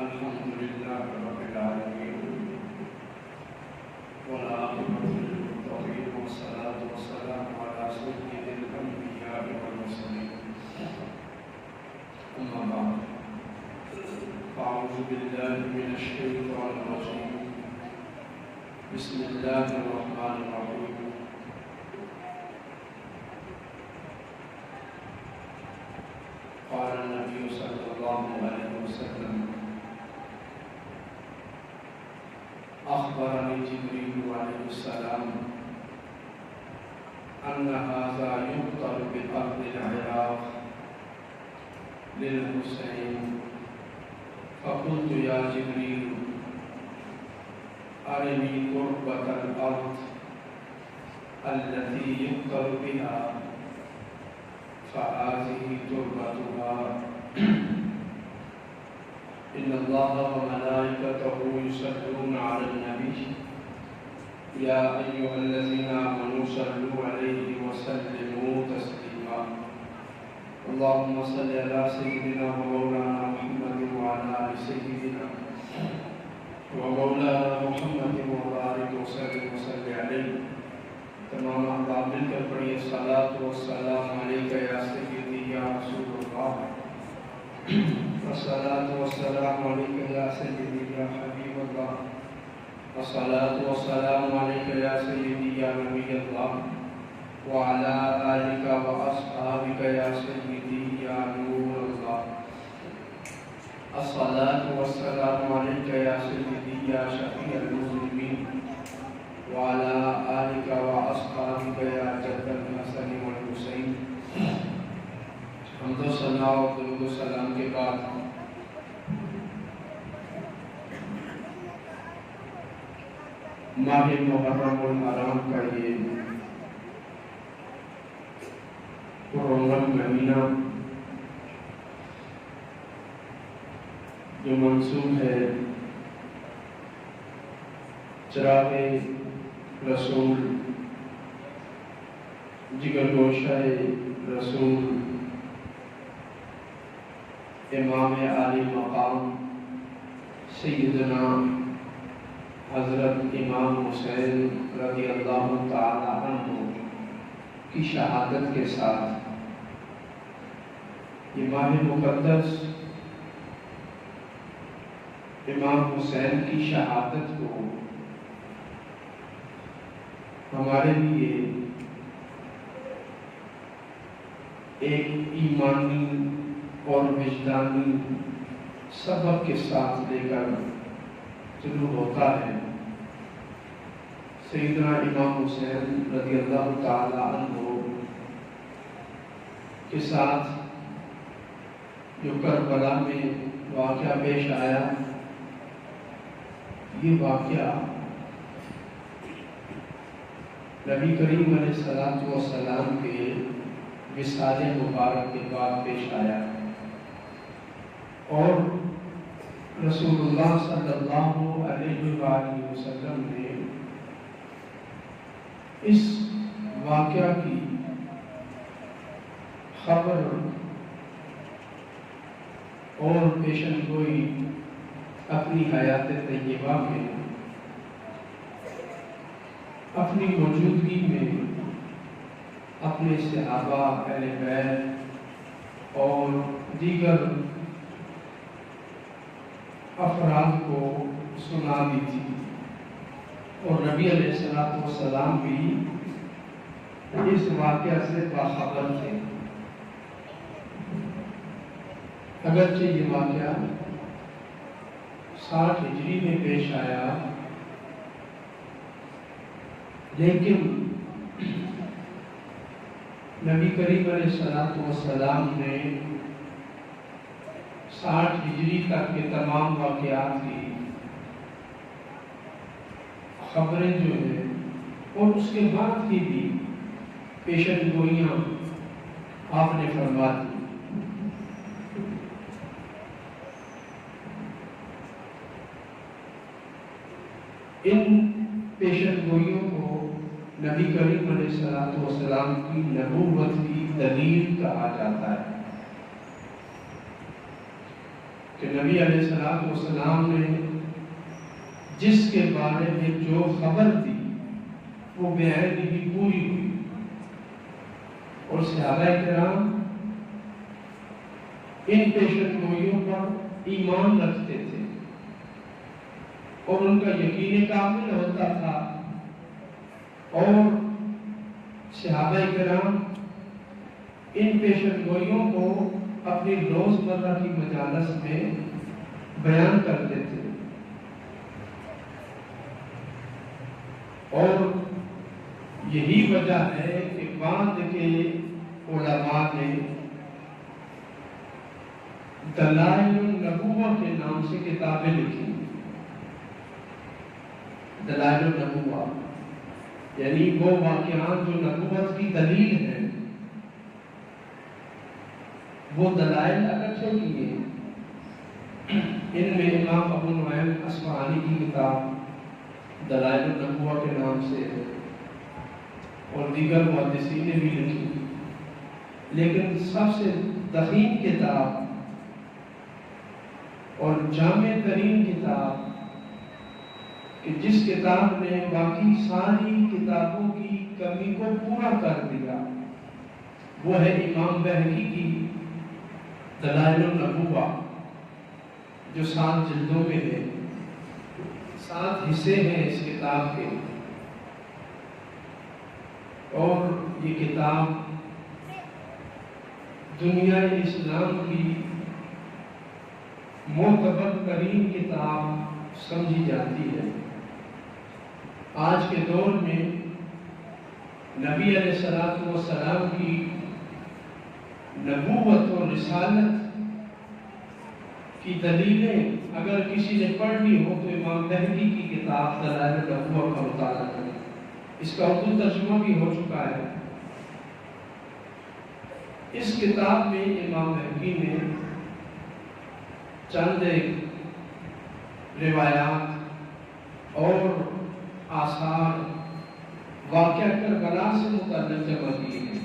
الحمد لله رب العالمين والعاقبة للمتقين والصلاة والسلام على سيد الأنبياء والمرسلين أما بعد فأعوذ بالله من الشيطان الرجيم بسم الله الرحمن الرحيم قال النبي صلى الله عليه وسلم أخبرني جبريل عليه السلام أن هذا يقتل بأرض العراق للحسين فقلت يا جبريل أرني تربة الأرض التي يقتل بها فهذه تربتها إن الله وملائكته يصلون على النبي يا أيها الذين آمنوا صلوا عليه وسلموا تسليما اللهم صل على سيدنا ومولانا محمد وعلى آل سيدنا ومولانا محمد وبارك وسلم عليه تمام احباب مل کر پڑھیے الصلاۃ والسلام علیک یا سیدی یا رسول اللہ الصلاۃ والسلام علیک یا سیدی یا حبیب اللہ الصلاۃ والسلام علیک یا سیدی یا نبی اللہ وعلی آلک واصحابک یا سیدی یا نور اللہ الصلاۃ والسلام علیک یا سیدی یا شفیع المذنبین وعلى آلك وأصحابك يا جد الحسن والحسين حمد و ثنا و درود و سلام کے بعد ماہ محرم الحرام کا یہ پررونق مہینہ جو منسوب ہے چراغ رسول جگر گوشہ رسول امام عالی مقام سیدنا حضرت امام حسین رضی اللہ تعالی عنہ کی شہادت کے ساتھ یہ ماہ مقدس امام حسین کی شہادت کو ہمارے لیے ایک ایمانی اور وجدانی سبق کے ساتھ لے کر شروع ہوتا ہے سیدنا امام حسین رضی اللہ تعالی عنہ کے ساتھ جو کربلا میں واقعہ پیش آیا یہ واقعہ نبی کریم علیہ السلام کے وصال مبارک کے بعد پیش آیا اور رسول اللہ صلی اللہ علیہ وآلہ وسلم نے اس واقعہ کی خبر اور پیشن گوئی اپنی حیات طیبہ میں اپنی موجودگی میں اپنے صحابہ اہل بیت اور دیگر افراد کو سنا دی تھی اور نبی علیہ السلام بھی اس واقعہ سے باخبر تھے اگرچہ یہ واقعہ 60 ہجری میں پیش آیا لیکن نبی کریم علیہ السلام نے 60 ہجری تک کے تمام واقعات کی خبریں جو ہیں اور اس کے بعد کی بھی پیشن گوئیاں آپ نے فرما دی ان پیشن گوئیوں کو نبی کریم علیہ السلام کی نبوت کی دلیل کہا جاتا ہے کہ نبی علیہ السلام نے جس کے بارے میں جو خبر دی وہ بیان ہی پوری ہوئی، اور صحابہ کرام ان پیشن گوئیوں پر ایمان رکھتے تھے اور ان کا یقین کامل ہوتا تھا، اور صحابہ کرام ان پیشن گوئیوں کو اپنی روزمرہ کی مجالس میں بیان کرتے تھے، اور یہی وجہ ہے کہ بعد کے علماء نے دلائل النبوہ کے نام سے کتابیں لکھی۔ دلائل النبوہ یعنی وہ واقعات جو نبوت کی دلیل ہیں، وہ دلائل اکٹھے کیے۔ ان میں امام ابو نعیم اصفہانی کی کتاب دلائل النبوہ کے نام سے ہے، اور دیگر محدثین نے بھی لکھی، لیکن سب سے ضخیم کتاب اور جامع ترین کتاب کہ جس کتاب نے باقی ساری کتابوں کی کمی کو پورا کر دیا، وہ ہے امام بہقی کی دلائل النبوہ، جو 7 جلدوں میں ہے، 7 حصے ہیں اس کتاب کے، اور یہ کتاب دنیا اسلام کی معتبر ترین کتاب سمجھی جاتی ہے۔ آج کے دور میں نبی علیہ السلام کی نبوت اور رسالت کی دلیلیں اگر کسی نے پڑھنی ہو تو امام بہقی کی کتاب دلائل النبوہ کا مطالعہ کریں۔ اس کا اردو ترجمہ بھی ہو چکا ہے۔ اس کتاب میں امام بہقی نے چند روایات اور آثار واقعہ کربلا سے متعلق جمع کیے ہیں،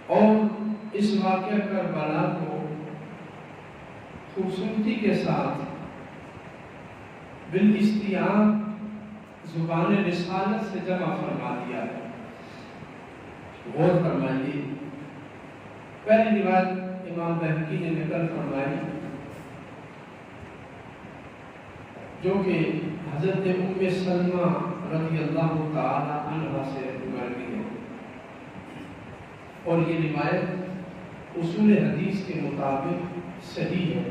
اور اس واقعہ کربلا کو خوبصورتی کے ساتھ بالاستیعاب زبان رسالت سے جمع فرما دیا ہے۔ غور فرمائیے، پہلی روایت امام بہقی نے نقل فرمائی جو کہ حضرت ام سلمہ رضی اللہ تعالی عنہ سے مروی ہے، اور یہ روایت اصول حدیث کے مطابق صحیح ہے،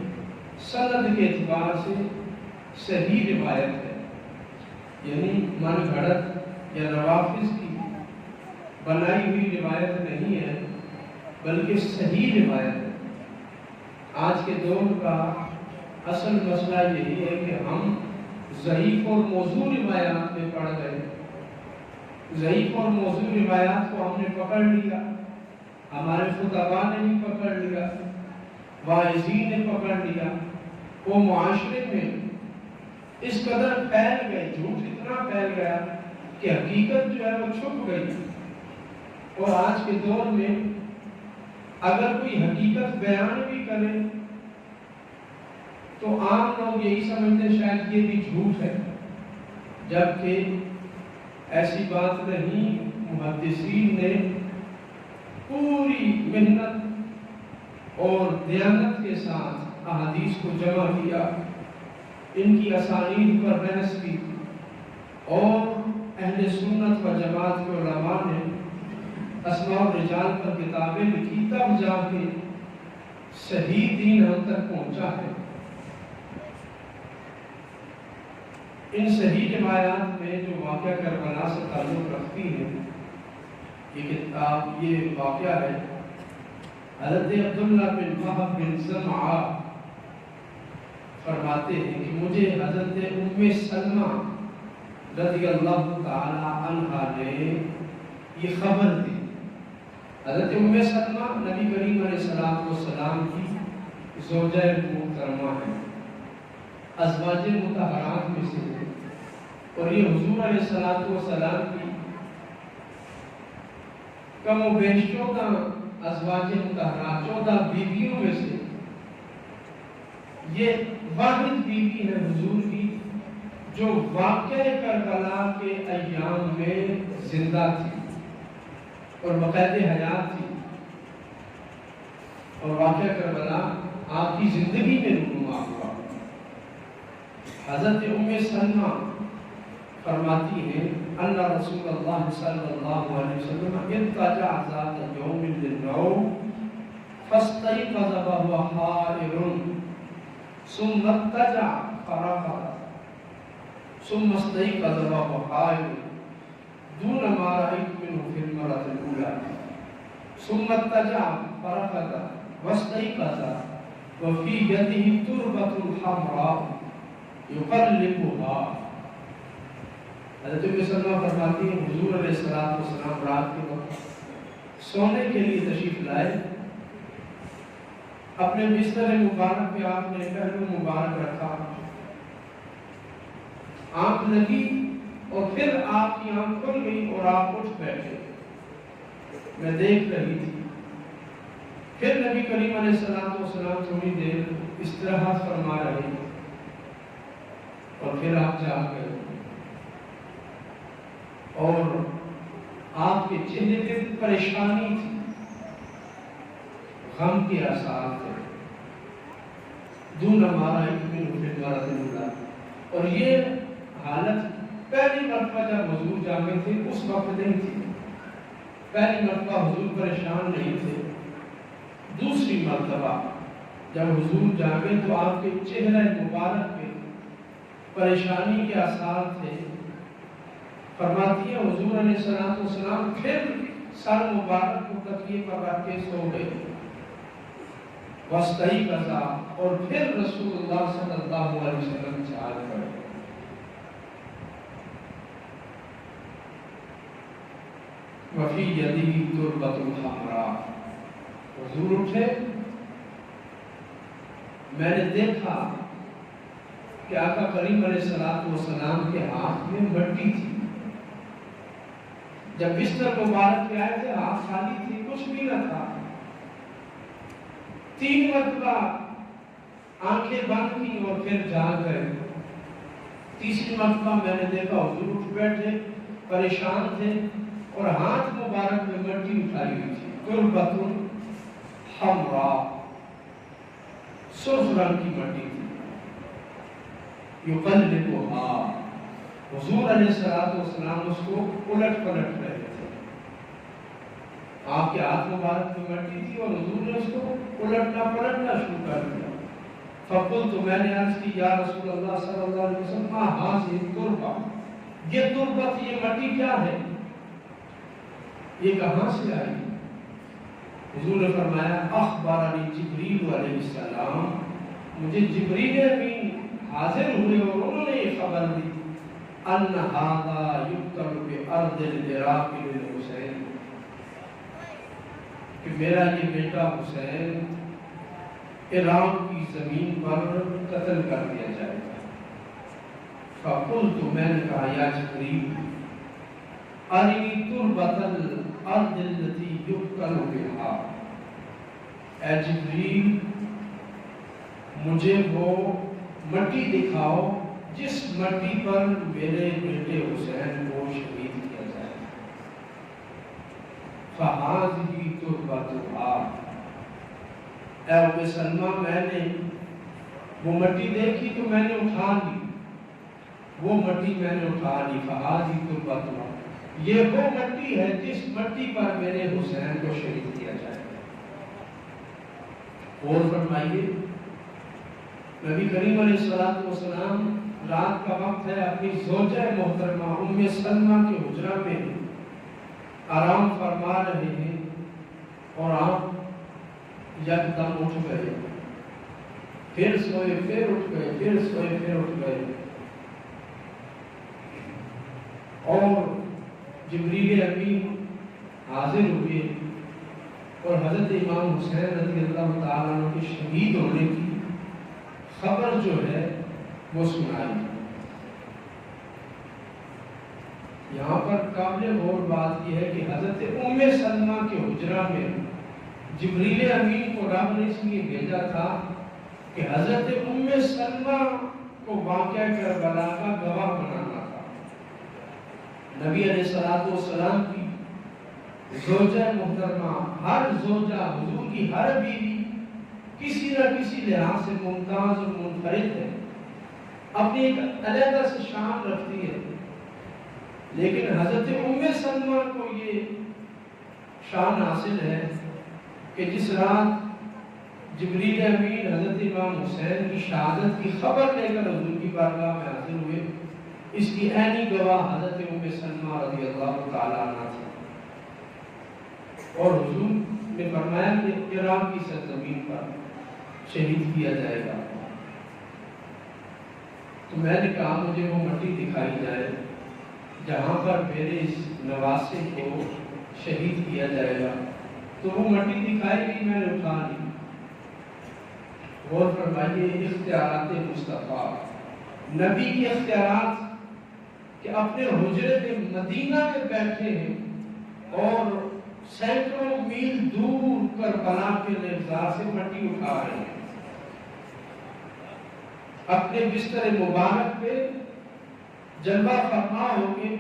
سند کے اعتبار سے صحیح روایت ہے، یعنی من گھڑت یا روافظ کی بنائی ہوئی روایت نہیں ہے، بلکہ صحیح روایت ہے۔ آج کے دور کا اصل مسئلہ یہی ہے کہ ہم ضعیف اور موضوع روایات میں پڑ گئے، ضعیف اور موضوع روایات کو ہم نے پکڑ لیا، ہمارے خطباء نے بھی پکڑ لیا، واعظین نے پکڑ لیا، وہ معاشرے میں اس قدر پھیل گئے، جھوٹ اتنا پھیل گیا کہ حقیقت جو ہے وہ چھپ گئی، اور آج کے دور میں اگر کوئی حقیقت بیان بھی کرے تو عام لوگ یہی سمجھتے ہیں شاید یہ بھی جھوٹ ہے، جبکہ ایسی بات نہیں۔ محدثین نے پوری محنت اور دیانت کے ساتھ احادیث کو جمع کیا، ان کی اسانید پر بحث کی، اور اہل سنت و جماعت کے علماء نے اسماء الرجال پر کتابیں لکھی، تب جا کے صحیح دین ہم تک پہنچا ہے۔ ان صحیح روایات میں جو واقعہ کربلا سے تعلق رکھتی ہے، یہ کتاب، یہ واقعہ ہے حضرت عبداللہ بن وہب بن زمعہ فرماتے ہیں کہ مجھے حضرت ام سلمہ رضی اللہ تعالی عنہا نے یہ خبر دی۔ حضرت ام سلمہ نبی کریم علیہ السلام کی زوجہ محترمہ ہے، ازواج مطہرات میں سے ہے، اور یہ حضور علیہ السلام کی کم و بیش 14 ازواج مطہرات 14 بیویوں میں سے یہ واحد بیوی ہے حضور کی جو واقعہ کربلا کے ایام میں زندہ تھی اور بقید حیات تھی، اور واقعہ کربلا آپ کی زندگی میں رونما ہوا۔ حضرت ام سلمہ فرماتی ہیں ان رسول اللہ صلی اللہ علیہ وسلم اضطجع ذات یوم للنوم فاستيقظ وهو حائر ثم اضطجع فرقد ثم استيقظ وهو حائر دون ما رأيت منه في المرة الأولى ثم اضطجع فرقد واستيقظ وفي يده تربة حمراء يقلبها۔ حضرت ام سلمہ فرماتی ہیں حضور علیہ السلام رات کے وقت سونے کے لیے تشریف لائے، اپنے بستر مبارک پہ آپ نے پہلو مبارک رکھا، آنکھ لگی اور پھر آپ کی آنکھ کھل گئی اور آپ اٹھ بیٹھے، میں دیکھ رہی تھی۔ پھر نبی کریم علیہ السلام تھوڑی دیر استراحت فرما رہے اور پھر آپ جاگ گئے، اور آپ کے چہرے پہ پریشانی تھی، غم کے آثار تھے، دون ہمارا اور یہ حالت پہلی مرتبہ جب حضور جاگے تھے اس وقت نہیں تھی، پہلی مرتبہ حضور پریشان نہیں تھے، دوسری مرتبہ جب حضور جاگے تو آپ کے چہرے مبارک پہ پریشانی کے آثار تھے۔ فرماتی ہے حضور علیہ السلام پھر سر مبارک کو تکیے پر رکھ کے سو گئے، واستيقظ اور پھر رسول اللہ صلی اللہ علیہ وسلم جاگ پڑے۔ وفی یدہ تربۃ حمراء، حضور اٹھے، میں نے دیکھا کہ آقا کریم علیہ السلام کے ہاتھ میں مٹی تھی۔ جب بستر مبارک پہ آئے تھے ہاتھ خالی تھی، کچھ بھی نہ تھا۔ 3 مرتبہ آنکھیں بند کی اور پھر جاگ گئے۔ تیسری مرتبہ میں نے دیکھا حضور اٹھ بیٹھے، پریشان تھے اور ہاتھ مبارک میں مٹی اٹھائی ہوئی تھی، تربۃ حمراء، سرخ رنگ کی مٹی تھی۔ یقلبها، حضور علیہ السلام اس کو الٹ پلٹ رہے تھے، آپ کے ہاتھ مبارک میں مٹی تھی اور حضور نے اس کو الٹنا پلٹنا شروع کر دیا۔ فقلت، میں نے عرض کی یا رسول اللہ صلی اللہ علیہ وسلم ما هذه التربة، یہ تربت، یہ مٹی کیا ہے، یہ کہاں سے آئی؟ حضور نے فرمایا اخبرنی جبریل علیہ السلام، مجھے جبریل امین حاضر ہوئے اور انہوں نے یہ خبر دی ان ھذا یکتب بارض العراق للحسین، کہ میرا یہ بیٹا حسین عراق کی زمین پر قتل کر دیا جائے گا۔ فقلت، میں نے کہا یا جبریل ارنی تربۃ الارض التي یقتل بها، اے جبریل مجھے وہ مٹی دکھاؤ جس مٹی پر میرے بیٹے حسین کو شہید کیا جائے۔ فَهَذِهِ تُرْبَتُهَا، اے ام سلمہ میں نے وہ مٹی دیکھی تو میں نے اٹھا لی، وہ مٹی میں نے اٹھا لی۔ فَهَذِهِ تُرْبَتُهَا، یہ وہ مٹی ہے جس مٹی پر میرے حسین کو شہید کیا جائے۔ اور فرمائیے نبی کریم علیہ السلام رات کا وقت ہے، اپنی زوجہ محترمہ ام سلمہ کے حجرہ میں آرام فرما رہے ہیں اور آپ یکدم اٹھ گئے، پھر سوئے پھر اٹھ گئے، پھر سوئے پھر اٹھ گئے، اور جبریل امین حاضر ہوئے اور حضرت امام حسین رضی اللہ تعالیٰ عنہ کے شہید ہونے کی خبر جو ہے وہ سنائی۔ یہاں پر قابل غور بات یہ ہے کہ حضرت ام سلمہ کے حجرہ میں جبریل امین کو رب نے اس لیے بھیجا تھا کہ حضرت ام سلمہ کو واقعہ کربلا کا گواہ بنانا تھا۔ نبی علیہ الصلوۃ والسلام کی زوجہ محترمہ، ہر زوجہ حضور کی ہر بیوی کسی نہ کسی لحاظ سے ممتاز اور منفرد ہے، اپنی ایک علیحدہ سے شان رکھتی ہے، لیکن حضرت ام سلمہ کو یہ شان حاصل ہے کہ جس رات جبریل امین حضرت امام حسین کی شہادت کی خبر لے کر حضور کی بارگاہ میں حاضر ہوئے، اس کی عینی گواہ حضرت ام سلمہ رضی اللہ تعالیٰ عنہ تھی۔ اور حضور نے فرمایا کہ عراق کی سرزمین پر شہید کیا جائے گا۔ تو میں نے کہا مجھے وہ مٹی دکھائی جائے جہاں پر میرے اس نواسے کو شہید کیا جائے گا۔ تو وہ مٹی دکھائی گئی، میں نے اٹھا لی۔ غور فرمائیے اختیارات مصطفیٰ، نبی کے اختیارات کہ اپنے حجرے میں مدینہ میں بیٹھے ہیں اور سینکڑوں میل دور کربلا کے لبزار سے مٹی اٹھا رہے ہیں، اپنے بستر مبارک پہ جلوہ فرما ہو کے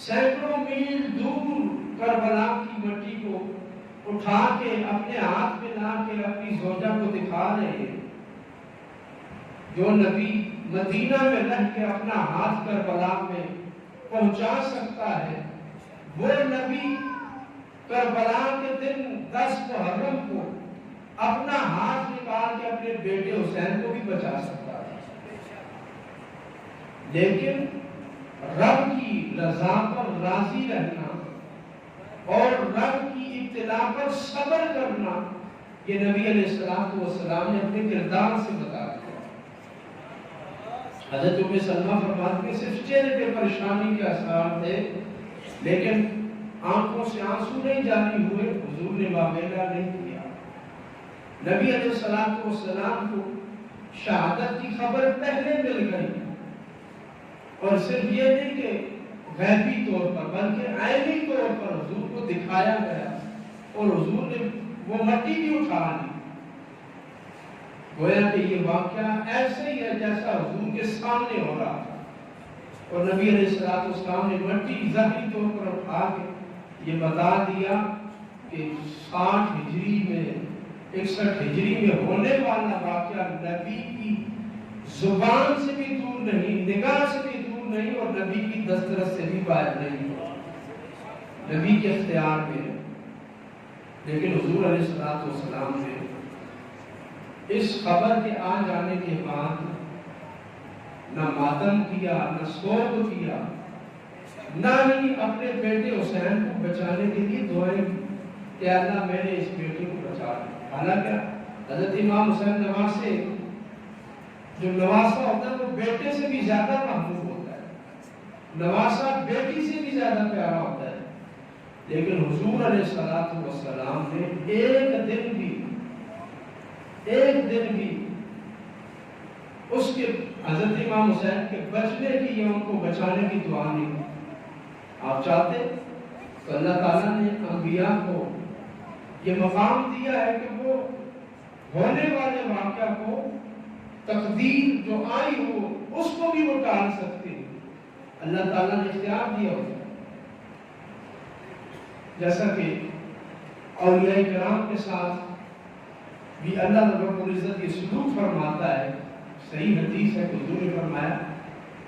سینکڑوں میل دور کربلا کی مٹی کو اٹھا کے اپنے ہاتھ میں لا کے اپنی زوجہ کو دکھا رہے ہیں۔ جو نبی مدینہ میں رہ کے اپنا ہاتھ کربلا میں پہنچا سکتا ہے، وہ نبی کربلا کے دن 10 محرم کو اپنا ہاتھ نکال کے اپنے بیٹے حسین کو بھی بچا سکتا ہے۔ لیکن رب کی رضا پر راضی رہنا اور رب کی ابتلا پر صبر کرنا، یہ نبی علیہ السلام نے اپنے کردار سے بتا دیا۔ حضرت ام سلمہ فرماتی ہیں صرف چہرے پہ پریشانی کے اثرات تھے، لیکن آنکھوں سے آنسو نہیں جاری ہوئے، حضور نے واویلا نہیں کیا۔ نبی علیہ السلام کو شہادت کی خبر پہلے مل گئی، اور صرف یہ نہیں کہ غیبی طور پر بلکہ عینی طور پر حضور کو دکھایا گیا، اور حضور نے وہ مٹی بھی اٹھا لی۔ گویا کہ یہ واقعہ ایسے ہی ہے جیسا حضور کے سامنے ہو رہا تھا، اور نبی علیہ السلام نے مٹی ظاہری طور پر اٹھا کے یہ بتا دیا کہ 60 ہجری میں 61 ہجری میں ہونے والا واقعہ نبی کی زبان سے بھی دور نہیں، نگاہ سے بھی دور نہیں، اور نبی کی دسترس سے بھی باہر نہیں، نبی کے اختیار میں ہے۔ لیکن حضور علیہ السلام نے اس خبر کے آ جانے کے بعد نہ ماتم کیا، نہ سوگ کیا، نہ ہی اپنے بیٹے حسین کو بچانے کے لیے دعائیں کی کہ اللہ میرے اس بیٹے کو بچا لے۔ حالانکہ حضرت امام حسین نواسے، جو نواسا ہوتا ہے وہ بیٹے سے بھی زیادہ محبوب ہوتا ہے، نواسا بیٹی سے بھی زیادہ پیارا ہوتا ہے، لیکن حضور علیہ السلام نے ایک دن بھی اس کے حضرت امام حسین کے بچنے کی یا ان کو بچانے کی دعا نہیں کی۔ آپ چاہتے تو اللہ تعالیٰ نے انبیاء کو یہ مقام دیا ہے کہ وہ ہونے والے واقعہ کو، تقدیر جو آئی ہو اس کو بھی وہ ٹال سکتے ہیں، اللہ تعالیٰ نے اختیار دیا ہوتا ہے۔ جیسا کہ اولیاء کرام کے ساتھ بھی اللہ رب العزت یہ سلوک فرماتا ہے۔ صحیح حدیث ہے کہ حضور نے فرمایا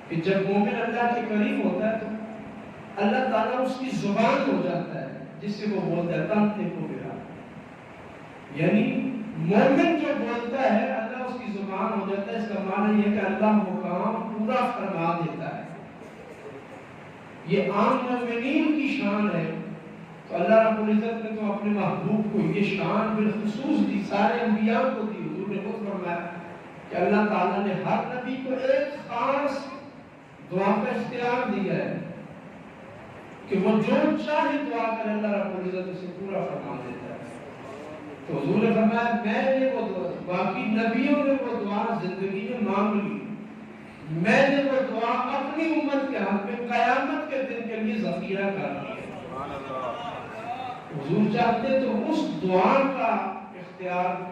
کہ جب مومن اللہ کے قریب ہوتا ہے تو اللہ تعالیٰ اس کی زبان ہو جاتا ہے، جس سے وہ بولتا ہے تنطق بہا، یعنی مومن جو بولتا ہے اللہ اس کی زبان ہو جاتا ہے۔ اس کا معنی یہ کہ اللہ وہ کام پورا فرما دیتا ہے۔ یہ عام مومنین کی شان ہے، تو اللہ رب العزت نے تو اپنے محبوب کو یہ شان بالخصوص دی، سارے انبیاء کو دی۔ حضور نے خود فرمایا کہ اللہ تعالیٰ نے ہر نبی کو ایک خاص دعا کا اختیار دیا ہے کہ وہ جو چاہے دعا کرے اللہ رب العزت اسے پورا فرما دیتا ہے۔ تو حضور نے فرمایا میں نے وہ دعا، باقی نبیوں نے وہ دعا زندگی میں مانگ لی، میں نے وہ دعا اپنی امت کے ہاتھ میں قیامت کے دن کے لیے ذخیرہ کر دی ہے۔ حضور چاہتے تو اس دعا کا اختیار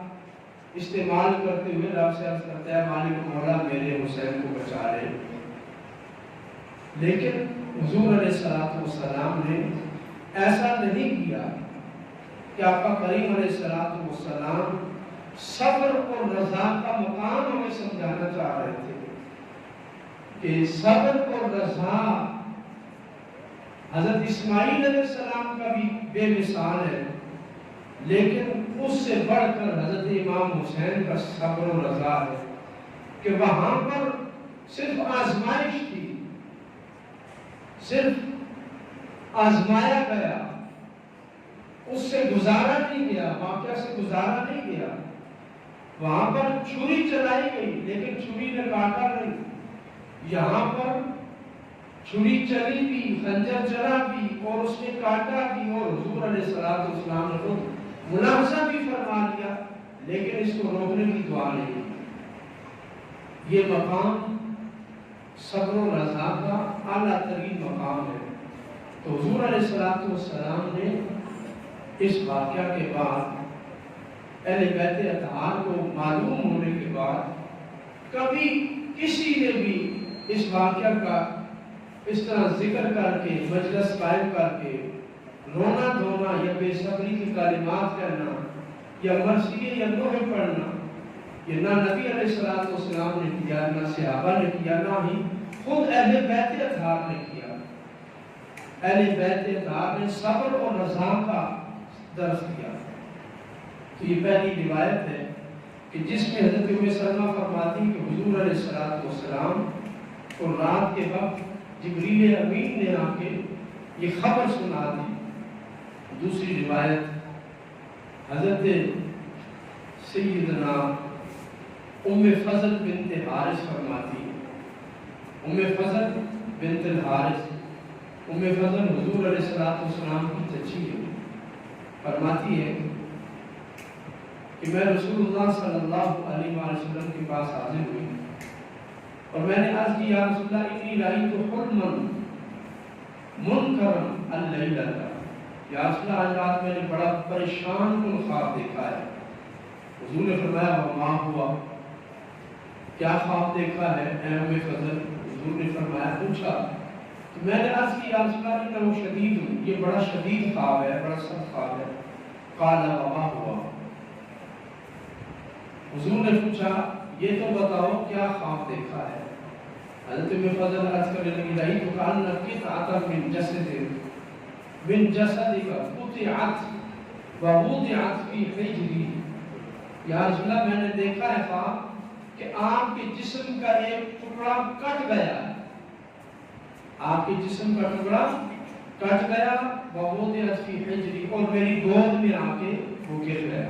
استعمال کرتے ہوئے رب سے عرض کرتا ہے مالک مولا میرے حسین کو بچا لے، لیکن حضور علیہ السلام نے ایسا نہیں کیا کہ آقا کریم علیہ السلام صبر اور رضا کا مقام ہمیں سمجھانا چاہ رہے تھے کہ صبر اور رضا حضرت اسماعیل علیہ السلام کا بھی بے مثال ہے، لیکن اس سے بڑھ کر حضرت امام حسین کا صبر و رضا ہے کہ وہاں پر صرف آزمائش تھی، صرف آزمایا گیا، اس سے گزارا نہیں گیا، واقعہ سے گزارا نہیں گیا۔ وہاں پر چھری چلائی گئی لیکن چھری نے کاٹا نہیں، یہاں پر چھری چلی بھی، خنجر چلا بھی اور اس نے کاٹا بھی، اور حضور علیہ السلام نے خود ملاحظہ بھی فرما لیا لیکن اس کو روکنے کی دعا نہیں۔ یہ مقام صبر و رضا کا اعلیٰ ترین مقام ہے۔ تو حضور علیہ السلام نے اس واقعہ کے بعد اہل بیت اطہار کو معلوم ہونے کے بعد کبھی کسی نے بھی اس واقعہ کا اس طرح ذکر کر کے مجلس قائم کر کے رونا دھونا یا بے صبری کی کلمات کہنا یا مرثیے یا دوہے پڑھنا یہ نہ نبی علیہ السلام نے کیا، نہ صحابہ نے کیا، نہ ہی خود اہل بیت اطہار نے کیا۔ اہل بیت اطہار نے صبر اور رضا کا درس دیا۔ تو یہ پہلی روایت ہے کہ جس میں حضرت ام سلمہ فرماتی کہ حضور علیہ السلام کو رات کے وقت جبریل امین نے آ کے یہ خبر سنا دی۔ دوسری روایت حضرت سیدنا ام فضل بنت حارث فرماتی ہے۔ ام فضل بنت الحارث، ام فضل حضور علیہ السلام کی چچی ہے، فرماتی ہے کہ میں رسول اللہ صلی اللہ علیہ وسلم کے پاس حاضر ہوئی اور میں نے عرض کی یا رسول اللہ انی رأیت حلما منکرا اللیلۃ، یا رسول اللہ آج رات میں نے بڑا پریشان کن خواب دیکھا ہے۔ حضور نے فرمایا وما ہوا، کیا خواب دیکھا ہے اے ام فضل؟ حضور نے فرمایا پوچھا تو میں نے عرض کی یا رسول اللہ انہ شدید، یہ بڑا شدید خواب ہے، بڑا سخت خواب ہے۔ قال وما ہوا، حضور نے پوچھا یہ تو بتاؤ کیا خواب دیکھا ہے؟ حضرت ام فضل عرض کرنے لگی رہی تو کان قطعۃ من جسدک قطعت ووضعت فی حجری، یا رسول اللہ میں نے دیکھا ہے خواب کہ آپ کے جسم کا ایک ٹکڑا کٹ گیا، آپ کے جسم کا ٹکڑا کٹ گیا، ووضعت فی حجری، اور میری گود میں آ کے وہ گر گیا۔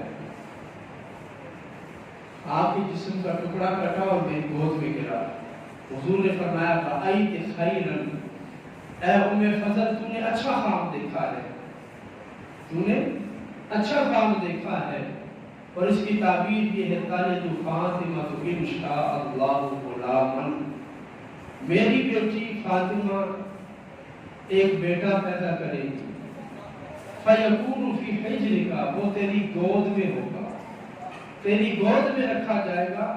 آپ کے جسم کا ٹکڑا کٹا اور میری گود میں گرا۔ حضور نے فرمایا رأیت خیرا، اے ام فضل تو نے اچھا خواب دیکھا ہے، تو نے اچھا خواب دیکھا ہے۔ اور اس کی تعبیر یہ ہے تلد فاطمہ ان شاء اللہ غلاما، میری بیٹی فاطمہ ایک بیٹا پیدا کرے گی، فیکون فی حجرک، وہ تیری گود میں ہوگا، تیری گود میں رکھا جائے گا،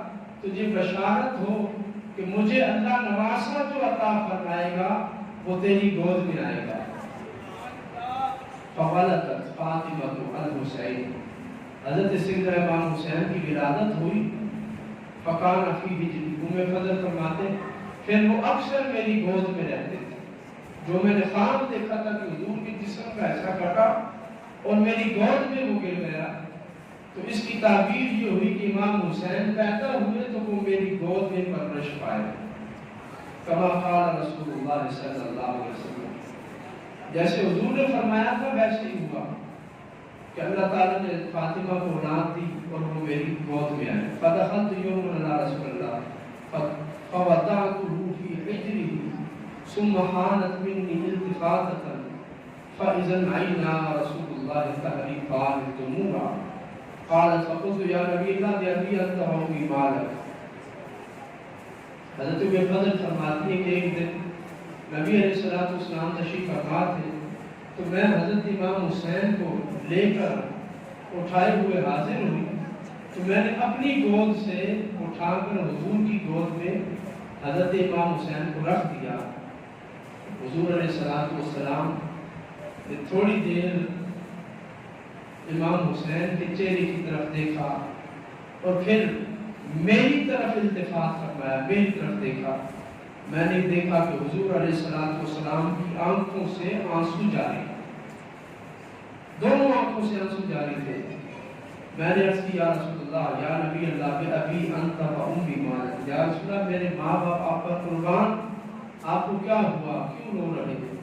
تجھے بشارت ہو کہ مجھے اللہ نواسا جو عطا فرمائے گا وہ تیری گود میں آئے گا۔ فولدت فاطمہ الحسین، حضرت سیدنا امام حسین کی ولادت ہوئی۔ فکان فی حجری، ام فضل فرماتے پھر وہ اکثر میری گود میں رہتے تھے۔ جو میں نے خواب دیکھا تھا کہ حضور کے جسم کا ایسا کٹا اور میری گود میں وہ گر گیا، تو اس کی تعبیر یہ ہوئی کہ امام حسین پیدا ہوئے تو وہ میری گود میں پرورش پائے، کما قال رسول اللہ صلی اللہ علیہ وسلم، جیسے حضور نے فرمایا تھا ویسے ہی ہوا کہ اللہ تعالیٰ نے فاطمہ کو اولاد دی اور وہ میری گود میں آئے۔ فدخلت یوم علی رسول اللہ فوضعته فی حجره ثم حانت منی التفاتة فإذا عینا رسول اللہ تحریفان دموعا، قالت فقلت یا نبی اللہ بأبی انت وأمی مالک۔ حضرت ام فضل فرماتی ہے کہ ایک دن نبی علیہ السلام تشریف فرما تھے تو میں حضرت امام حسین کو لے کر اٹھائے ہوئے حاضر ہوئی، تو میں نے اپنی گود سے اٹھا کر حضور کی گود میں حضرت امام حسین کو رکھ دیا۔ حضور علیہ السلام نے تھوڑی دیر امام حسین کے چہرے کی طرف دیکھا اور پھر میری طرف التفات فرمایا، میری طرف دیکھا۔ میں نے دیکھا کہ حضور علیہ السلام کی آنکھوں سے آنسو جاری، دونوں آنکھوں سے آنسو جاری تھے۔ میں نے عرض کی یا رسول اللہ، یا نبی اللہ، بے ابی انت و امی مالک، یا رسول اللہ میرے ماں باپ آپ پر قربان، آپ کو کیا ہوا، کیوں رو رہے تھے؟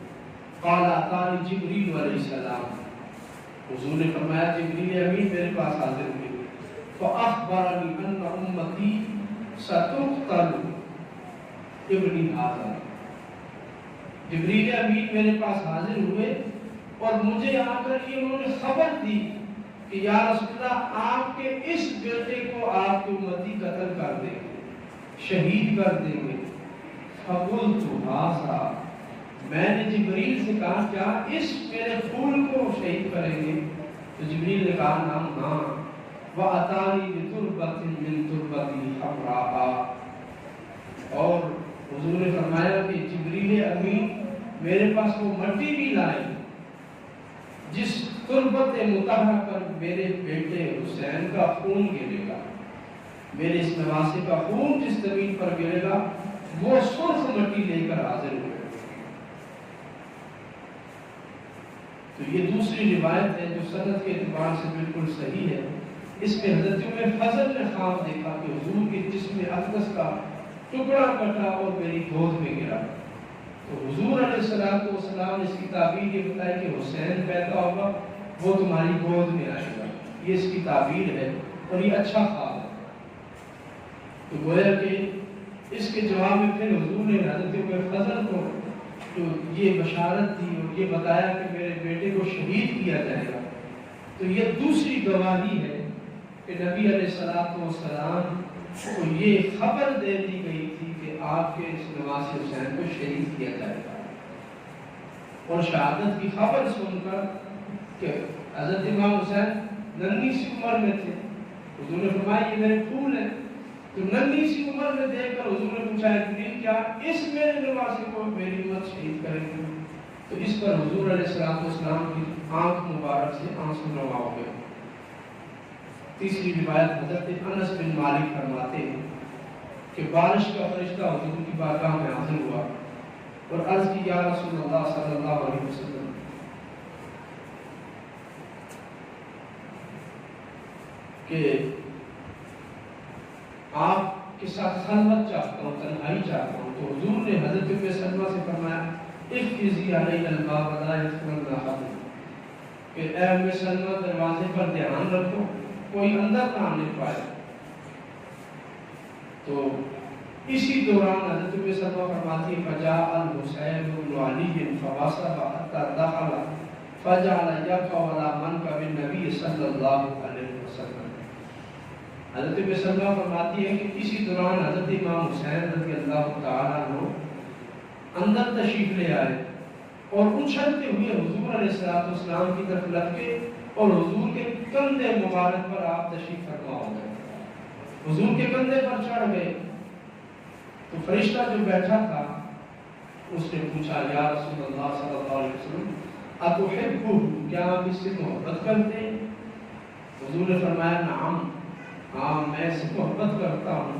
قال اتانی جبریل علیہ السلام، حضور نے فرمایا جبریل امین میرے پاس حاضر ہوئے، فاخبرنی ان امتی ستقتل ابنی ھذا، جبریل امین میرے پاس حاضر ہوئے اور مجھے آ کر یہ انہوں نے خبر دی کہ یا رسول اللہ آپ کے اس بیٹے کو آپ کی امتی قتل کر دیں گے، شہید کر دیں گے۔ فقلت ھذا، میں نے جبریل سے کہا کیا اس میرے پھول کو شہید کریں گے؟ تو جبریل نے کہا نام ہاں، وَأَتَانِي بِتُرْبَةٍ مِّن تُرْبَتِي حَمْرَاءَ، اور حضور نے فرمایا کہ جبریل امین میرے پاس وہ مٹی بھی لائے جس تربت مطہرہ پر میرے بیٹے حسین کا خون گرے گا، میرے اس نواسے کا خون جس زمین پر گرے گا وہ سرخ مٹی لے کر حاضر ہوئے۔ تو یہ دوسری روایت ہے جو سند کے اعتبار سے بالکل صحیح ہے۔ اس میں حضرت ام فضل نے خواب دیکھا کہ حضور کے جسم اقدس کا ٹکڑا کٹا اور میری گود میں گرا، تو حضور علیہ السلام نے اس کی تعبیر یہ بتائی کہ حسین پیدا ہوگا وہ تمہاری گود میں آئے گا، یہ اس کی تعبیر ہے اور یہ اچھا خواب ہے۔ تو گویا کہ اس کے جواب میں پھر حضور نے حضرت ام فضل کو جو یہ بشارت دی اور یہ بتایا کہ میرے بیٹے کو شہید کیا جائے گا، تو یہ دوسری گواہی ہے کہ نبی علیہ السلام کو یہ خبر دے دی گئی تھی کہ آپ کے اس نواسے حسین کو شہید کیا جائے گا، اور شہادت کی خبر سن کر کہ حضرت امام حسین ننھی سی عمر میں تھے، حضور نے فرمایا یہ میرے پھول ہیں، تو ننھی سی عمر میں دیکھ کر حضور نے پوچھا جبریل کیا اس میرے نواسے کو میری امت شہید کریں گے؟ تو اس پر حضور علیہ السلام کی آنکھ مبارک سے آنسو روا ہو گئے۔ تیسری روایت حضرت انس بن مالک فرماتے ہیں کہ بارش کا فرشتہ حضور کی بارگاہ میں حاضر ہوا اور عرض کی یا رسول اللہ صلی اللہ علیہ وسلم کہ آپ کے ساتھ خلوت چاہتا ہوں، تنہائی چاہتا ہوں۔ تو حضور نے حضرت ام سلمہ سے فرمایا احفظی علیہ الباب ولا يدخلن احد، کہ اے ام سلمہ دروازے پر دھیان رکھو کوئی اندر نہ آنے پائے۔ تو اسی دوران حضرت ام سلمہ فرماتی ہے فجاء الحسین بن علی فواسب حتى دخل فجعل يقع على منكب النبي صلی اللہ علیہ وسلم۔ حضرت ام سلمہ فرماتی ہے کہ اسی دوران حضرت امام حسین رضی اللہ تعالیٰ عنہ اندر تشریف لے آئے اور اچھلتے ہوئے حضور علیہ السلام کی طرف لپکے اور حضور کے کندھے مبارک پر آپ تشریف فرما ہو گئے، حضور کے کندھے پر چڑھ گئے۔ تو فرشتہ جو بیٹھا تھا اس نے پوچھا یا رسول اللہ صلی اللہ علیہ وسلم اتحبہ، کیا آپ اس سے محبت کرتے ہیں؟ حضور نے فرمایا نعم، ہاں میں اس سے محبت کرتا ہوں۔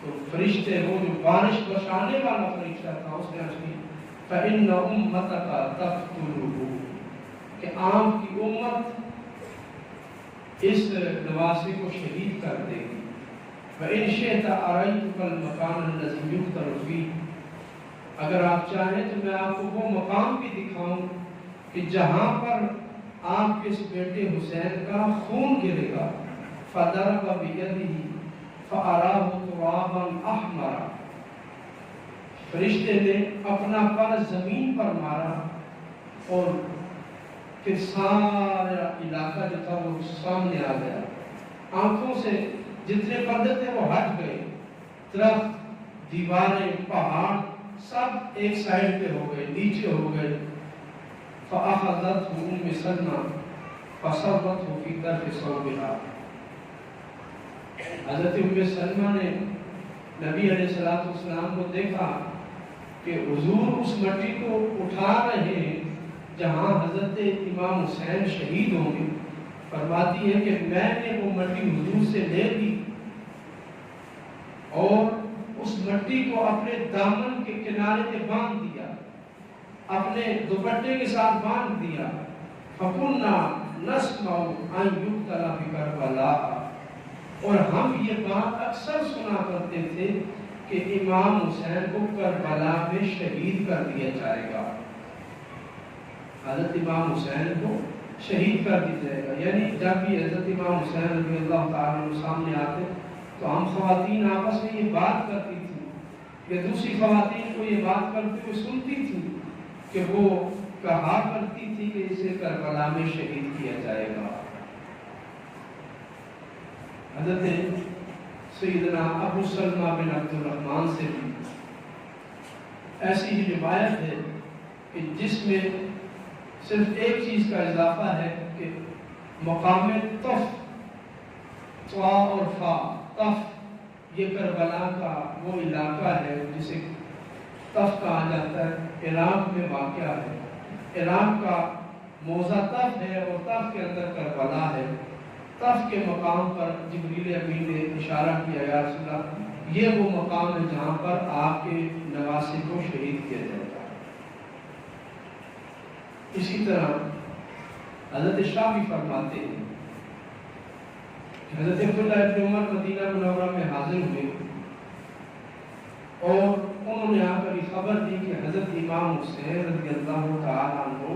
تو فرشتے وہ جو بارش برسانے والا فرشتہ تھا اس نے عرض کی فإن أمتك تقتله، کہ آپ کی امت اس نواسے کو شہید کر دے گی۔ وإن شئت أريتك المكان الذي يقتل فيه، اگر آپ چاہیں تو میں آپ کو وہ مقام بھی دکھاؤں کہ جہاں پر آپ کے اس بیٹے حسین کا خون گرے گا۔ فضرب بيده فأراه ترابا أحمر، فرشتے نے اپنا پر زمین پر مارا اور پھر سارا علاقہ جو تھا وہ سامنے آ گیا، آنکھوں سے جتنے پردے تھے وہ ہٹ گئے، درخت، دیواریں، پہاڑ سب ایک سائڈ پہ ہو گئے، نیچے ہو گئے، فأخذته أم سلمى فصرته في طرف ثوبها. حضرت ام سلمہ نے نبی علیہ السلام کو دیکھا کہ حضور اس مٹی کو اٹھا رہے ہیں جہاں حضرت امام حسین شہید ہوں گے. فرماتی ہے کہ میں نے وہ مٹی حضور سے لے لی اور اس مٹی کو اپنے دامن کے کنارے پہ باندھ دیا, اپنے دوپٹے کے ساتھ باندھ دیا. فَكُنَّا نَسْمَعُ أَن يُقْتَلَ بِكَرْبَلَاءَ, اور ہم یہ بات اکثر سنا کرتے تھے کہ امام حسین کو کربلا میں شہید کر دیا جائے گا. حضرت امام حسین کو شہید کر دیا جائے گا, یعنی جب بھی حضرت امام حسین رضی اللہ تعالیٰ عنہ سامنے آتے تو ہم خواتین آپس میں یہ بات کرتی تھی کہ دوسری خواتین کو یہ بات کرتے ہوئے سنتی تھی کہ وہ کہا کرتی تھی کہ اسے کربلا میں شہید کیا جائے گا. حضرت سیدنا ابو سلمہ بن عبد الرحمن سے بھی ایسی ہی روایت ہے کہ جس میں صرف ایک چیز کا اضافہ ہے کہ مقام طف, طا اور فا, طف یہ کربلا کا وہ علاقہ ہے جسے طف کہا جاتا ہے, عراق میں واقع ہے. عراق کا موضع طف ہے اور طف کے اندر کربلا ہے. طف کے مقام پر جبریل امین نے اشارہ کیا, یا رسول اللہ یہ وہ مقام ہے جہاں پر آپ کے نواسے کو شہید کیا جائے گا. اسی طرح حضرت شاہ بھی فرماتے ہیں کہ حضرت عبداللہ ابن عمر مدینہ منورہ میں حاضر ہوئے اور انہوں نے آ کر یہ خبر دی کہ حضرت امام حسین رضی اللہ تعالیٰ عنہ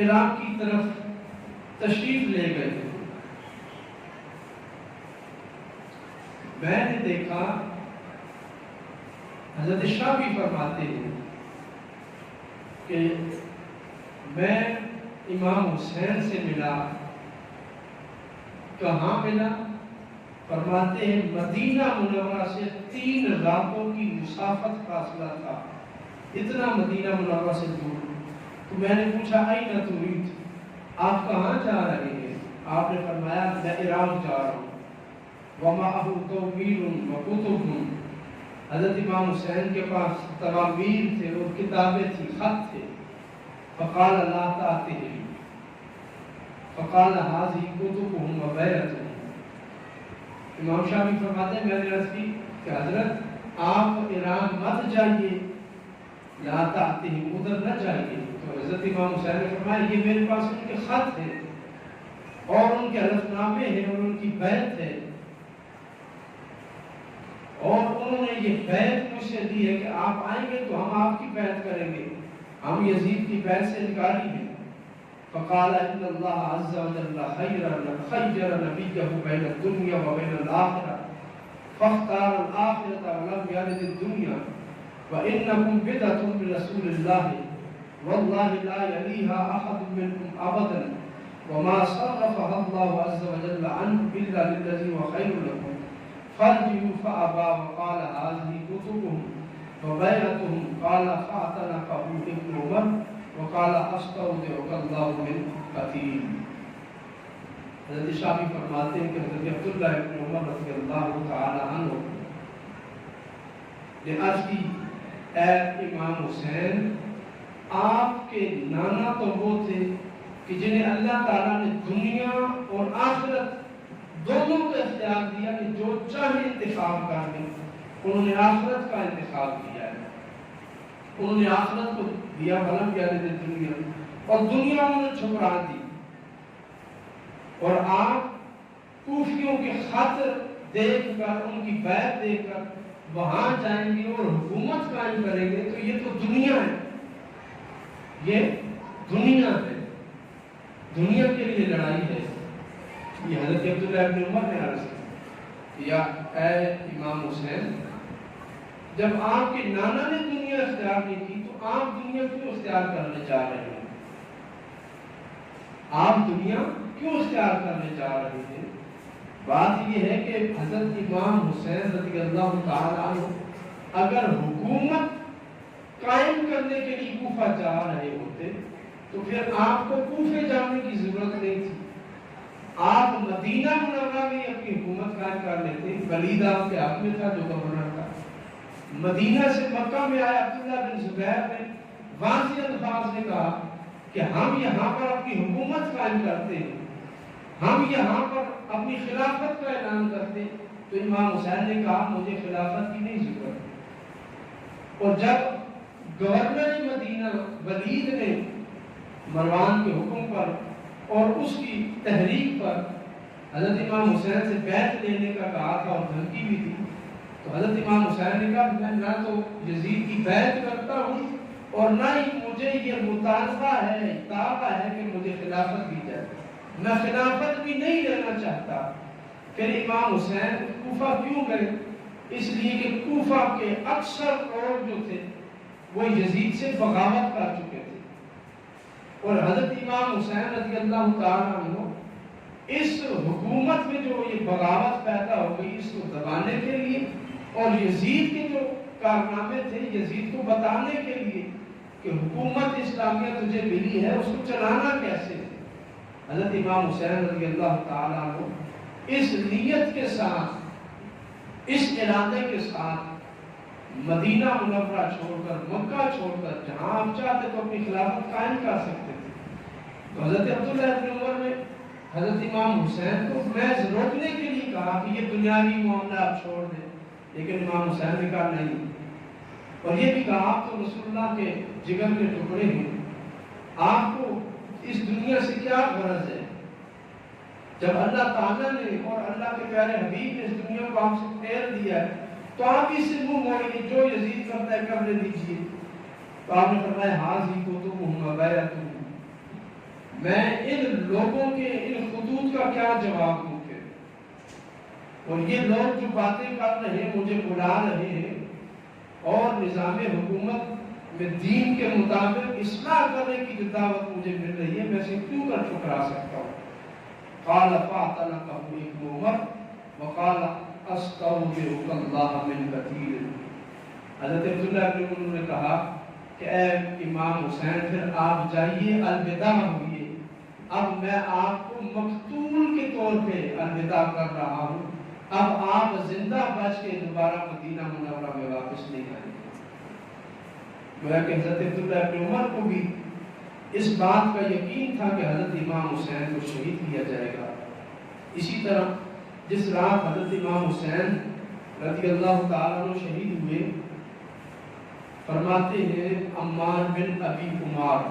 عراق کی طرف تشریف لے گئے. میں نے دیکھا, حضرت شاہ بھی فرماتے ہیں کہ میں امام حسین سے ملا. کہاں ملا؟ فرماتے ہیں مدینہ منورہ سے 3 راتوں کی مسافت فاصلہ تھا, اتنا مدینہ منورہ سے دور. تو میں نے پوچھا اين تريد, آپ کہاں جا رہے ہیں؟ آپ نے فرمایا میں عراق جا رہا ہوں. وَمَعَهُ تَوْمِيلٌ وَكُتُبٌ, حضرت امام حسین کے پاس توامیل تھے اور کتابیں تھی, خط تھے. فقال لا تأتهم, فقال هذه كتبهم وبيعتهم. امام شاہ بھی فرماتے ہیں میں نے عرض کی کہ حضرت آپ عراق مت جائیے, لا تأتهم, ادھر نہ جائیے. تو حضرت امام حسین نے فرمایا یہ میرے پاس ان کے خط ہے اور ان کے حلف نامے ہیں اور ان کی بیعت ہے, اور انہوں نے یہ بیعت مجھ سے دی ہے کہ آپ آئیں گے تو ہم آپ کی بیعت کریں گے, ہم یزید کی بیعت سے انکاری ہیں. فقال ان اللہ عز وجل خیر نبیہ بین الدنیا و بین الآخرہ فاختار الآخرة ولم يرد الدنیا وانکم بدعۃ برسول اللہ واللہ لا یلیہا احد منکم ابدا وما صرفها الله عز وجل عنه الا للذی هو خیر لكم فارجعوا فأبى وقال هذه كتبهم وبيعتهم قال فاعتنقه ابن عمر وقال استودعك الله من قتيل. حضرت شاہ بھی فرماتے ہیں کہ حضرت عبداللہ ابن عمر رضی اللہ تعالی عنہ نے عرض کی اے امام حسین, آپ کے نانا تو وہ تھے کہ جنہیں اللہ تعالیٰ نے دنیا اور آخرت دونوں کو اختیار دیا کہ جو چاہے انتخاب کر لیں. انہوں نے آخرت کا انتخاب کیا ہے, انہوں نے آخرت کو دیا بھلم کیا دیتے دنیا, اور دنیا انہوں نے ٹھکرا دی. اور آپ کوفیوں کے خط دیکھ کر, ان کی بیعت دیکھ کر وہاں جائیں گے اور حکومت قائم کریں گے, تو یہ تو دنیا ہے, یہ دنیا ہے, دنیا کے لیے لڑائی ہے. یہ حضرت عبداللہ ابن عمر نے عرض کیا اے امام حسین, جب آپ کے نانا نے دنیا اختیار نہیں کی تو آپ دنیا کیوں اختیار کرنے جا رہے ہیں؟ آپ دنیا کیوں اختیار کرنے جا رہے ہیں؟ بات یہ ہے کہ حضرت امام حسین رضی اللہ تعالیٰ عنہ اگر حکومت قائم کرنے کے لیے کوفہ جا رہے ہوتے تو پھر آپ کو کوفے جانے کی ضرورت نہیں تھی، آپ مدینہ منورہ میں اپنی حکومت قائم کر لیتے۔ ولید آپ کے ہاتھ میں تھا جو گورنر تھا۔ مدینہ سے مکہ میں آیا عبداللہ بن زبیر نے واضح الفاظ نے کہا کہ ہم یہاں پر اپنی حکومت قائم کرتے ہیں، ہم یہاں پر اپنی خلافت کا اعلان کرتے ہیں۔ تو امام حسین نے کہا مجھے خلافت کی نہیں ضرورت۔ اور جب گورنر مدینہ ولید نے مروان کے حکم پر اور اس کی تحریک پر حضرت امام حسین سے بیعت لینے کا کہا تھا اور دھمکی بھی دی، تو حضرت امام حسین نے کہا میں نہ تو یزید کی بیعت کرتا ہوں اور نہ ہی مجھے یہ مطالبہ ہے، دعویٰ ہے کہ مجھے خلافت دی جائے، میں خلافت بھی نہیں لینا چاہتا۔ پھر امام حسین کوفہ کیوں گئے؟ اس لیے کہ کوفہ کے اکثر لوگ جو تھے وہ یزید سے بغاوت کر چکے تھے، اور حضرت امام حسین رضی اللہ تعالیٰ عنہ اس حکومت میں جو یہ بغاوت پیدا ہو گئی اس کو دبانے کے لیے اور یزید کے جو کارنامے تھے یزید کو بتانے کے لیے کہ حکومت اسلامیہ تجھے ملی ہے اس کو چلانا کیسے ہے، حضرت امام حسین رضی اللہ تعالیٰ عنہ اس نیت کے ساتھ، اس ارادے کے ساتھ مدینہ منورہ چھوڑ کر، مکہ چھوڑ کر جہاں آپ چاہتے تو اپنی خلافت قائم کر سکتے تھے۔ تو حضرت عبداللہ بن عمر نے حضرت امام حسین کو محض روکنے کے لیے کہا کہ یہ دنیاوی معاملہ آپ چھوڑ دیں، لیکن امام حسین نے کہا نہیں، اور یہ بھی کہا آپ تو رسول اللہ کے جگر کے ٹکڑے ہیں، آپ کو اس دنیا سے کیا غرض ہے؟ جب اللہ تعالیٰ نے اور اللہ کے پیارے حبیب نے اس دنیا کو آپ سے پھیر دیا ہے تو آپ اس سے منہ موڑیے، جو یزید کرتا ہے کرنے دیجیے۔ تو آپ نے فرمایا حاضی کو تو بیعت، میں ان لوگوں کے ان خطوط کا کیا جواب دوں پھر؟ اور یہ لوگ جو باتیں کر رہے ہیں مجھے بلا رہے ہیں اور نظام حکومت میں دین کے مطابق اصلاح کرنے کی جو دعوت مجھے مل رہی ہے میں اسے کیوں کر ٹھکرا سکتا ہوں؟ قال فاعتنقه ابن عمر وقال استغفرك الله من كثير۔ حضرت عبداللہ بن عمر نے کہا کہ اے امام حسین پھر آپ جائیے، الوداع ہوئیے، اب میں آپ کو مقتول کے طور پہ الوداع کر رہا ہوں، اب آپ زندہ بچ کے دوبارہ مدینہ منورہ میں واپس نہیں آئیں گے۔ گویا کہ حضرت عبداللہ بن عمر کو بھی اس بات کا یقین تھا کہ حضرت امام حسین کو شہید کیا جائے گا۔ اسی طرح جس رات حضرت امام حسین رضی اللہ تعالیٰ عنہ شہید ہوئے، فرماتے ہیں عمار بن ابی عمار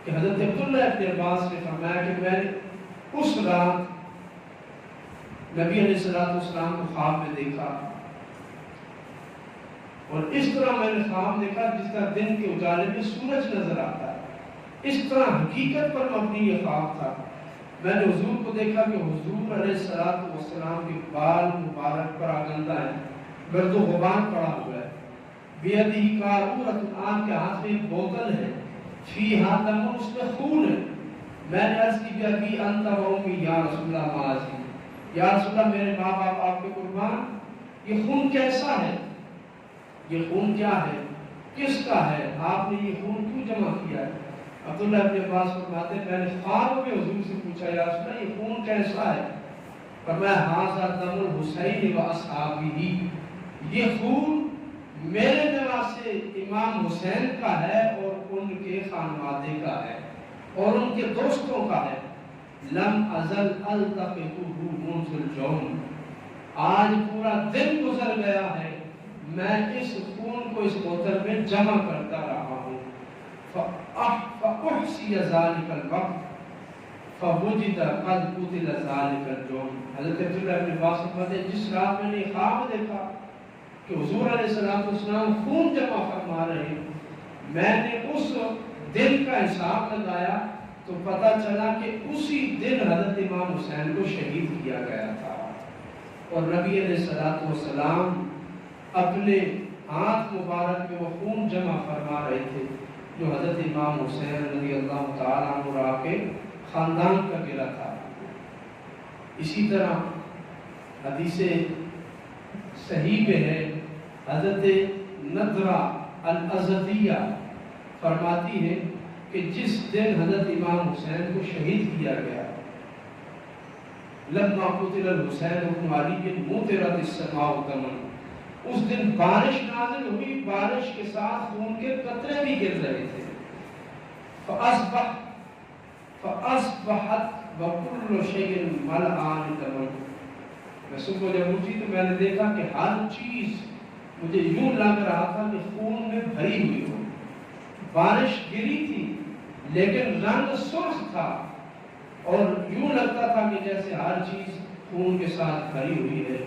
کہ حضرت عبداللہ ابن عباس نے فرمایا کہ میں نے اس رات نبی علیہ السلام کو خواب میں دیکھا، اور اس طرح میں نے خواب دیکھا جس طرح دن کے اجالے میں سورج نظر آتا ہے، اس طرح حقیقت پر مبنی یہ خواب تھا۔ میں نے حضور کو دیکھا کہ حضور علیہ السلام کے بال مبارک پر آگندہ ہے، گرد و غبار پڑا ہوا ہے، بیدی قارورۃ، آپ کے ہاتھ میں ایک بوتل ہے، فیہا دم، اس میں خون ہے۔ میں نے عرض کی کہ ابی انت و امی یا رسول اللہ معاذی، یا رسول اللہ میرے ماں باپ آپ کے قربان، یہ خون کیسا ہے، یہ خون کیا ہے، کس کا ہے، آپ نے یہ خون کیوں جمع کیا ہے؟ عبداللہ ابن عباس فرماتے ہیں میں نے خواب میں حضور سے پوچھا یا رسول اللہ یہ خون کیسا ہے؟ فرمایا ھذا دم الحسین و اصحابہ، یہ خون میرے نواسے امام حسین کا ہے اور ان کے خانوادے کا ہے اور ان کے دوستوں کا ہے۔ لم ازل التقطہ منذ اليوم، آج پورا دن گزر گیا ہے میں اس خون کو اس بوتل میں جمع کرتا رہا ہوں۔ فأحصي ذلك الوقت فوجد قد قتل ذلك اليوم۔ حضرت عبداللہ بن عباس فرماتے ہیں جس رات میں نے خواب دیکھا کہ حضور علیہ السلام خون جمع فرما رہے ہیں، میں نے اس دن کا حساب لگایا تو پتہ چلا کہ اسی دن حضرت امام حسین کو شہید کیا گیا تھا، اور نبی علیہ السلام اپنے ہاتھ مبارک میں وہ خون جمع فرما رہے تھے جو حضرت امام حسین رضی اللہ تعالیٰ عنہ کے خاندان کا گرا تھا۔ اسی طرح حدیث صحیح میں ہے، حضرت نضرہ الازدیہ فرماتی ہے کہ جس دن حضرت امام حسین کو شہید کیا گیا، لما قتل الحسین ابن علی مطرت السماء دما، اس دن بارش نازل ہوئی، بارش کے ساتھ خون کے قطرے بھی گر رہے تھے. فاصبحت وكل شيء ملآن دما. میں صبح جب اٹھی تو میں نے دیکھا کہ ہر چیز مجھے یوں لگ رہا تھا کہ خون میں بھری ہوئی ہو. بارش گری تھی لیکن رنگ سرخ تھا اور یوں لگتا تھا کہ جیسے ہر چیز خون کے ساتھ بھری ہوئی ہے.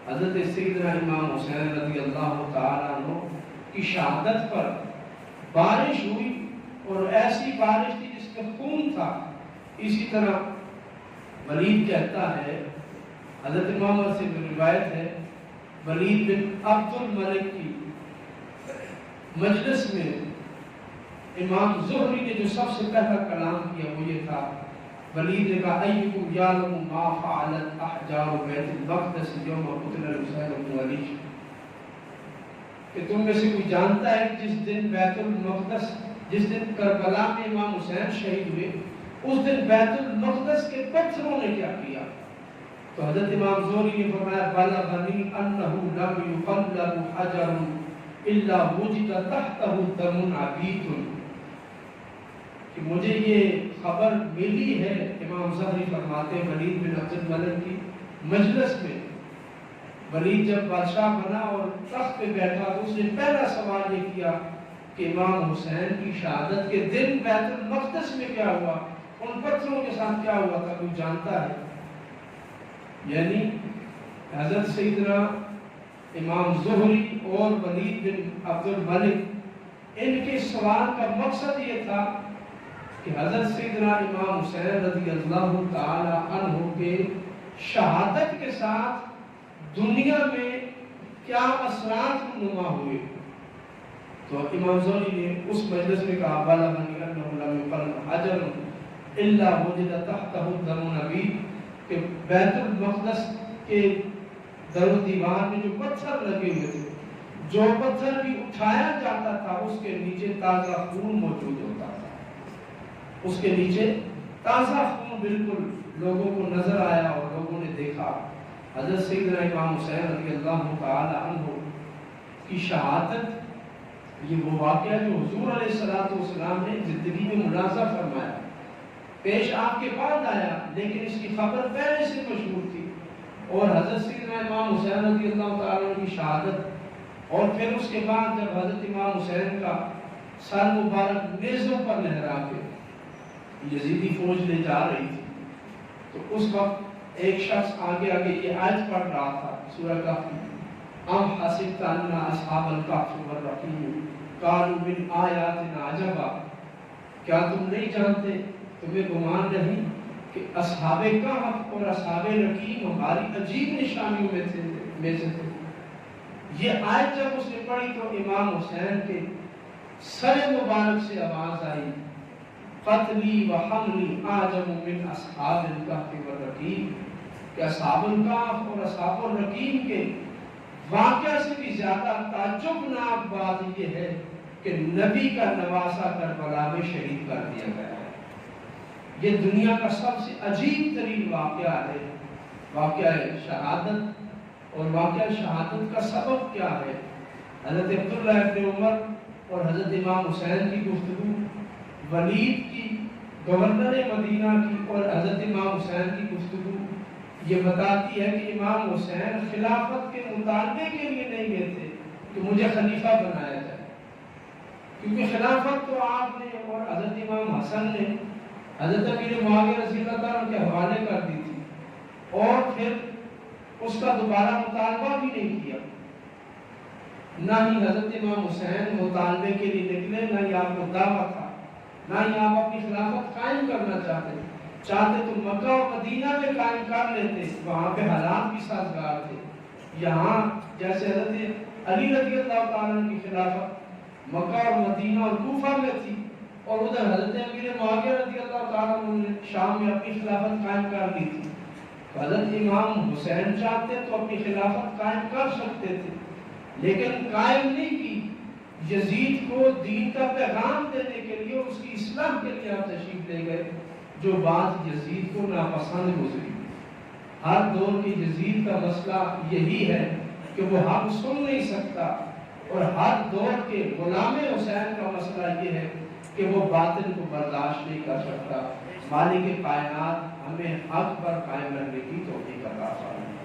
حضرت سیدنا امام حسین رضی اللہ تعالیٰ عنہ کی شہادت پر بارش ہوئی اور ایسی بارش تھی جس میں خون تھا. اسی طرح ولید کہتا ہے، حضرت امام سے روایت ہے، ولید بن عبد الملک کی مجلس میں امام زہری نے جو سب سے پہلا کلام کیا وہ یہ تھا، ولید نے کہا ایکم یعلم ما فعلت احجار بیت المقدس یوم قتل الحسین بن علی، کہ تم میں سے کوئی جانتا ہے کہ جس دن بیت المقدس، جس دن کربلا میں امام حسین شہید ہوئے، اس دن بیت المقدس کے پتھروں نے کیا کیا؟ تو حضرت امام زہری نے فرمایا بلغنی انہ لم یقلب حجر الا وجد تحتہ دم عبید، کہ مجھے یہ خبر ملی ہے. امام زہری فرماتے ہیں ولید بن عبد الملک کی مجلس میں ولید جب بادشاہ بنا اور تخت پہ بیٹھا تو اس نے پہلا سوال یہ کیا کہ امام حسین کی شہادت کے دن بیت المقدس میں کیا ہوا، ان پتھروں کے ساتھ کیا ہوا تھا، کوئی جانتا ہے؟ یعنی حضرت سیدنا امام زہری اور ولید بن عبد الملک، ان کے سوال کا مقصد یہ تھا کہ حضرت سیدنا امام حسین رضی اللہ تعالی عنہ کے شہادت کے ساتھ دنیا میں کیا اثرات نما ہوئے. تو امام زہری نے اس مجلس میں کہا بلغنی انہ لم یقلب حجر الا وجد تحتہ دم عبید، کہ بیت المقدس کے در و دیوار میں جو پتھر لگے ہوئے تھے، جو پتھر بھی اٹھایا جاتا تھا اس کے نیچے تازہ خون موجود ہوتا تھا. اس کے نیچے تازہ خون بالکل لوگوں کو نظر آیا اور لوگوں نے دیکھا. حضرت سیدنا امام حسین رضی اللہ تعالی عنہ کی شہادت یہ وہ واقعہ جو حضور علیہ السلام نے زندگی میں ملاحظہ فرمایا، پیش آپ کے بعد آیا لیکن اس کی خبر پہلے سے مشہور تھی. اور حضرت سیدنا امام حسین رضی اللہ تعالی عنہ کی شہادت اور پھر اس کے بعد جب حضرت امام حسین کا سر مبارک نیزوں پر لہرا کے یزیدی فوج لے جا رہی تھی تو اس وقت ایک شخص آگے آگے یہ آیت پڑھ رہا تھا سورہ کہف، ام حسبت ان اصحاب الکہف والرقیم قالوا من آیاتنا عجبا، کیا تم نہیں جانتے، تمہیں گمان نہیں کہ اصحاب کہف اور اصحاب رقیم ہماری عجیب نشانیوں میں سے تھے. یہ آیت جب اس نے پڑھی تو امام حسین کے سر مبارک سے آواز آئی قتلی و حملی اعجب من اصحاب الکہف والرقیم، کہ اصحاب الکہف اور اصحاب الرقیم کے واقعہ سے بھی زیادہ تعجبناک بات یہ ہے کہ نبی کا نواسہ کربلا میں شہید کر دیا گیا ہے. یہ دنیا کا سب سے عجیب ترین واقعہ ہے، واقعہ شہادت. اور واقعہ شہادت کا سبب کیا ہے؟ حضرت عبداللہ ابن عمر اور حضرت امام حسین کی گفتگو، ولید کی گورنر مدینہ کی اور حضرت امام حسین کی گفتگو یہ بتاتی ہے کہ امام حسین خلافت کے مطالبے کے لیے نہیں گئے تھے کہ مجھے خلیفہ بنایا جائے، کیونکہ خلافت تو آپ نے اور حضرت امام حسن نے حضرت امیر معاویہ رضی اللہ عنہ کے حوالے کر دی تھی اور پھر اس کا دوبارہ مطالبہ بھی نہیں کیا. نہ ہی حضرت امام حسین مطالبے کے لیے نکلے، نہ ہی آپ کو دعوت تھا، نہ ہی آپ اپنی خلافت قائم کرنا چاہتے تو مکہ اور مدینہ میں قائم کر لیتے، وہاں پہ حالات بھی سازگار تھے. یہاں جیسے حضرت علی رضی اللہ تعالیٰ عنہ کی خلافت مکہ اور مدینہ اور کوفہ میں تھی اور ادھر حضرت امیر معاویہ رضی اللہ تعالیٰ عنہ نے شام میں اپنی خلافت قائم کر لی تھی. حضرت امام حسین چاہتے تو اپنی خلافت قائم کر سکتے تھے لیکن قائم نہیں کی. یزید کو دین کا پیغام دینے کے لیے، اس کی اصلاح کے لیے آپ تشریف لے گئے، جو بات یزید کو ناپسند گزری۔ ہر دور کے یزید کا مسئلہ یہی ہے کہ وہ حق سن نہیں سکتا، اور ہر دور کے غلام حسین کا مسئلہ یہ ہے کہ وہ باطل کو برداشت نہیں کر سکتا۔ مالک کائنات ہمیں حق پر قائم رہنے کی توفیق عطا فرمائے۔